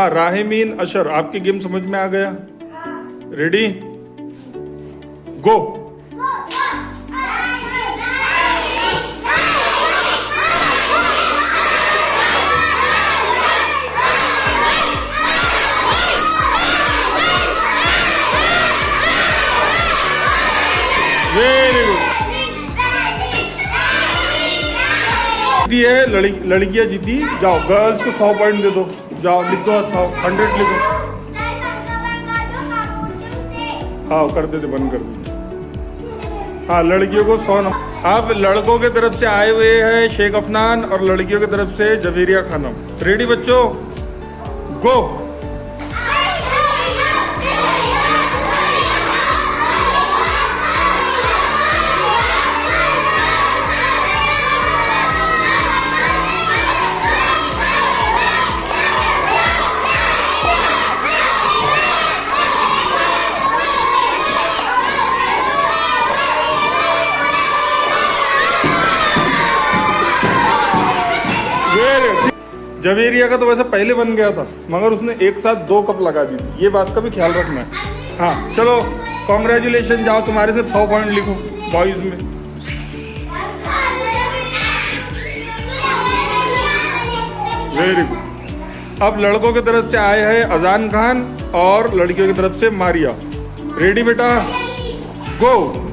हाँ, राहिमीन अशर, आपकी गेम समझ में आ गया? रेडी गो। Very good. जीती है लड़कियां जीती। जाओ गर्ल्स को 100 पॉइंट दे दो। जाओ लिख दो 100 लिखो। हाँ कर देते, बंद कर दो। हाँ लड़कियों को 100 नंबर। अब लड़कों के तरफ से आए हुए हैं शेख अफनान और लड़कियों की तरफ से जवेरिया खानम। रेडी बच्चों गो। जवेरिया का तो वैसे पहले बन गया था, मगर उसने एक साथ 2 कप लगा दी थी, ये बात का भी ख्याल रखना है। हाँ चलो कॉन्ग्रेचुलेशन। जाओ तुम्हारे से 100 पॉइंट लिखो बॉयज में। Very good. अब लड़कों की तरफ से आए हैं अजान खान और लड़कियों की तरफ से मारिया। रेडी बेटा गो।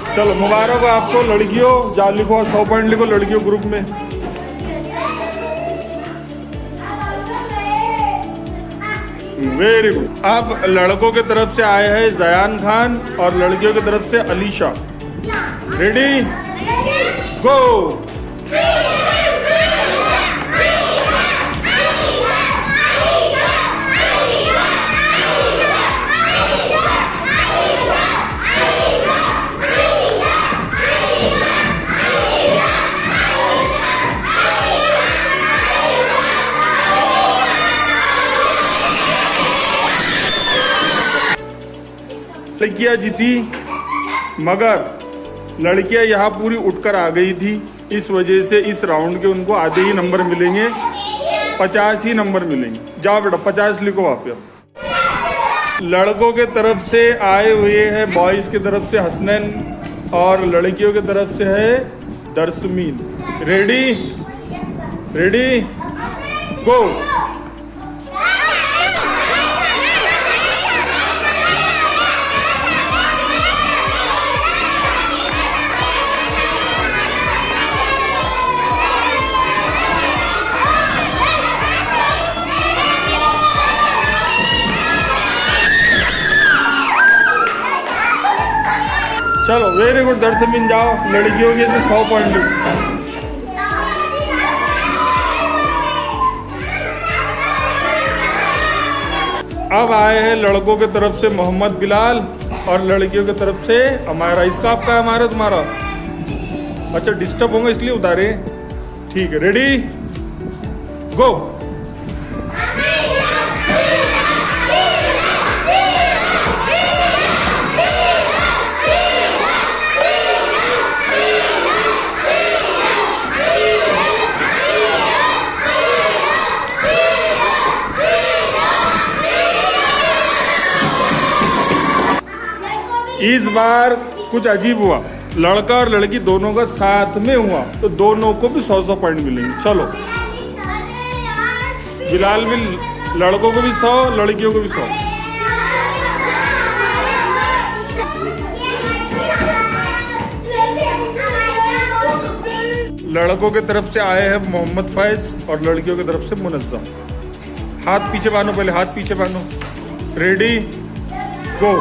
चलो मुबारक हो आपको लड़कियों। जा लिखो 100 पॉइंट लिखो लड़कियों ग्रुप में। Very good. अब लड़कों के तरफ से आए हैं जयान खान और लड़कियों की तरफ से अलीशा। रेडी गो। लड़कियां जीती, मगर लड़कियां यहाँ पूरी उठकर आ गई थी, इस वजह से इस राउंड के उनको आधे ही नंबर मिलेंगे, 50 ही नंबर मिलेंगे। जाओ बेटा 50 लिखो वहाँ पे। लड़कों के तरफ से आए हुए हैं बॉयज की तरफ से हसनैन और लड़कियों की तरफ से है दरसमीन। रेडी रेडी गो। चलो वेरी गुड दरसमीन। जाओ लड़कियों के से 100 पॉइंट। अब आए हैं लड़कों की तरफ से मोहम्मद बिलाल और लड़कियों की तरफ से हमारा। इसका आपका हमारा तुम्हारा? अच्छा डिस्टर्ब होंगे इसलिए उतारे। ठीक है रेडी गो। इस बार कुछ अजीब हुआ, लड़का और लड़की दोनों का साथ में हुआ तो दोनों को भी 100 पॉइंट मिलेंगे। चलो बिलाल भी, लड़कों को भी 100 लड़कियों को भी 100। लड़कों की तरफ से आए हैं मोहम्मद फैज और लड़कियों की तरफ से मुनज़्ज़म। हाथ पीछे बांधो, पहले हाथ पीछे बांधो। Ready go.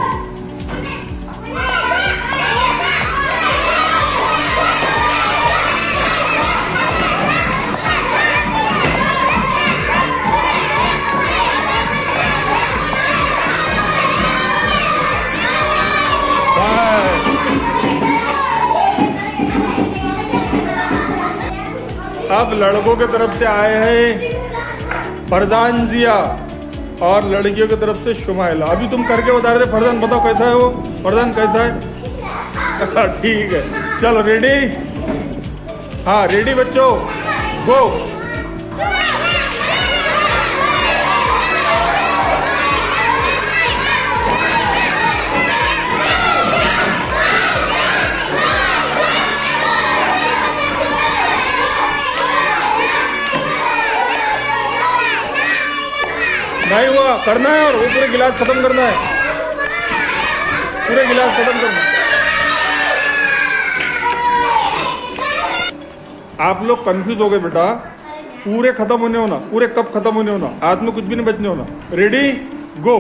अब लड़कों की तरफ से आए हैं फरजान जिया और लड़कियों की तरफ से शुमाइला। अभी तुम करके बता रहे थे, फरजान बताओ कैसा है वो? फरजान कैसा है? ठीक है, चलो रेडी? हाँ रेडी बच्चों, गो। नहीं हुआ, करना है और वो पूरे गिलास खत्म करना है, पूरे गिलास खत्म करना है। आप लोग कंफ्यूज हो गए बेटा, पूरे खत्म होने होना, पूरे कप खत्म होने होना, हाथ में कुछ भी नहीं बचने होना। रेडी गो।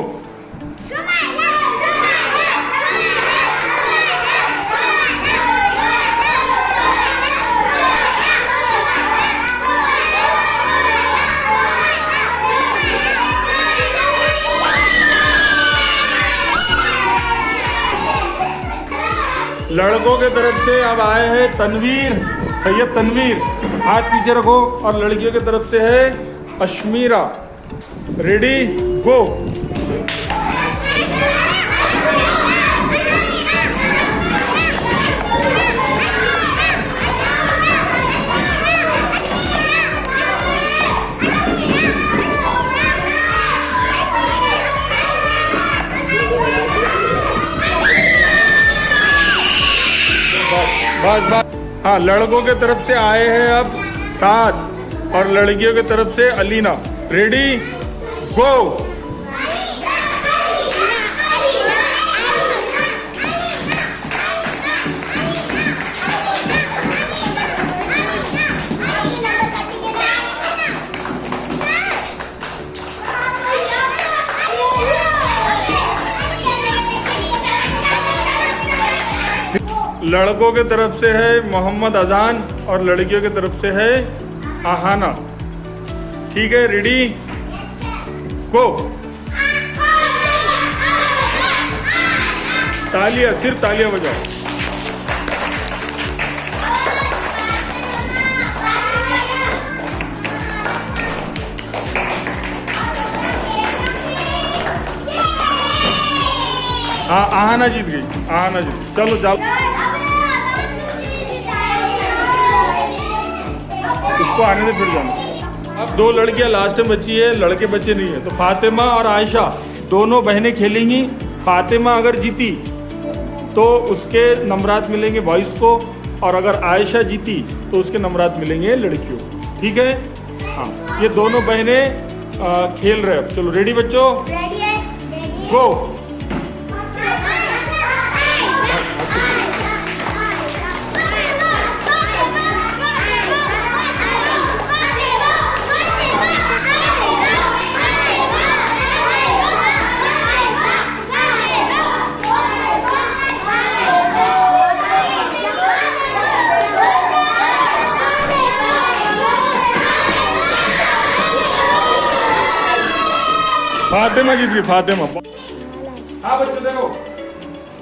लड़कों के तरफ से अब आए हैं तनवीर, सैयद तनवीर, हाथ पीछे रखो। और लड़कियों की तरफ से है अश्मीरा। रेडी गो। बस बस। हाँ, लड़कों के तरफ से आए हैं अब साद और लड़कियों की तरफ से अलीना। रेडी गो। लड़कों के तरफ से है मोहम्मद अजान और लड़कियों की तरफ से है आहाना। ठीक है, रेडी गो। तालियां, सिर्फ तालियां बजाओ। हाँ, आहाना जीत गई, आहाना जीत। चलो जाओ, उसको आने दे, फिर जाना। अब दो लड़कियां लास्ट में बची है, लड़के बचे नहीं है। तो फातिमा और आयशा दोनों बहनें खेलेंगी। फातिमा अगर जीती तो उसके नंबरात मिलेंगे बॉयज़ को, और अगर आयशा जीती तो उसके नंबरात मिलेंगे लड़कियों को। ठीक है? हाँ, ये दोनों बहनें खेल रहे हैं। चलो रेडी बच्चों, गो। फातिमा जीत गई, फातिमा। हाँ बच्चों देखो,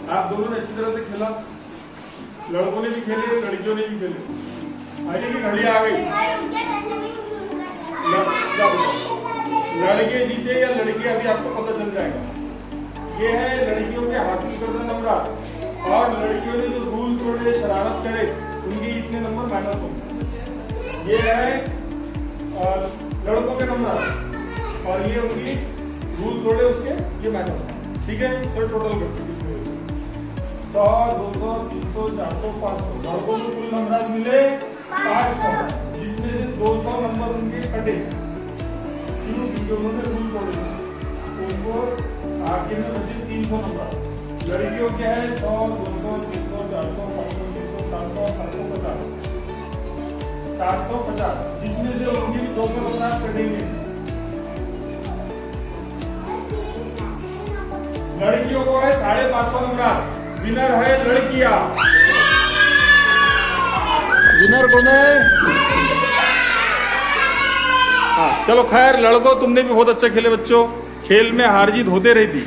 आप दोनों ने अच्छी तरह से खेला, लड़कों ने भी खेले, लड़कियों ने भी खेले। आगे की घड़ी आ गई, लड़के जीते या लड़के, अभी आपको पता चल जाएगा। ये है लड़कियों के हासिल करदा नंबर, और लड़कियों ने जो रूल तोड़े, शरारत करे, उनके इतने नंबर माइनस होंगे। ये है लड़कों के नंबर, और ये उनकी रूल तोड़े उसके, ये माइनस है। ठीक है, तो टोटल करते 100, 200, 300, 400, 500। लड़कों को कुल नंबर मिले 500, जिसमें से 200 नंबर उनके कटे, क्यों? क्योंकि उन्होंने रूल तोड़े, उनको आगे में बचे 300 नंबर। लड़कियों के है 100, 200, 300, 400, 500, 600, 700, 750, 750, जिसमें से उनके 250 कटेंगे। लड़कियों को है 550 नंबर। विनर है लड़कियां। विनर कौन है? हाँ चलो, खैर लड़कों तुमने भी बहुत अच्छा खेले बच्चों। खेल में हार जीत होते रहती।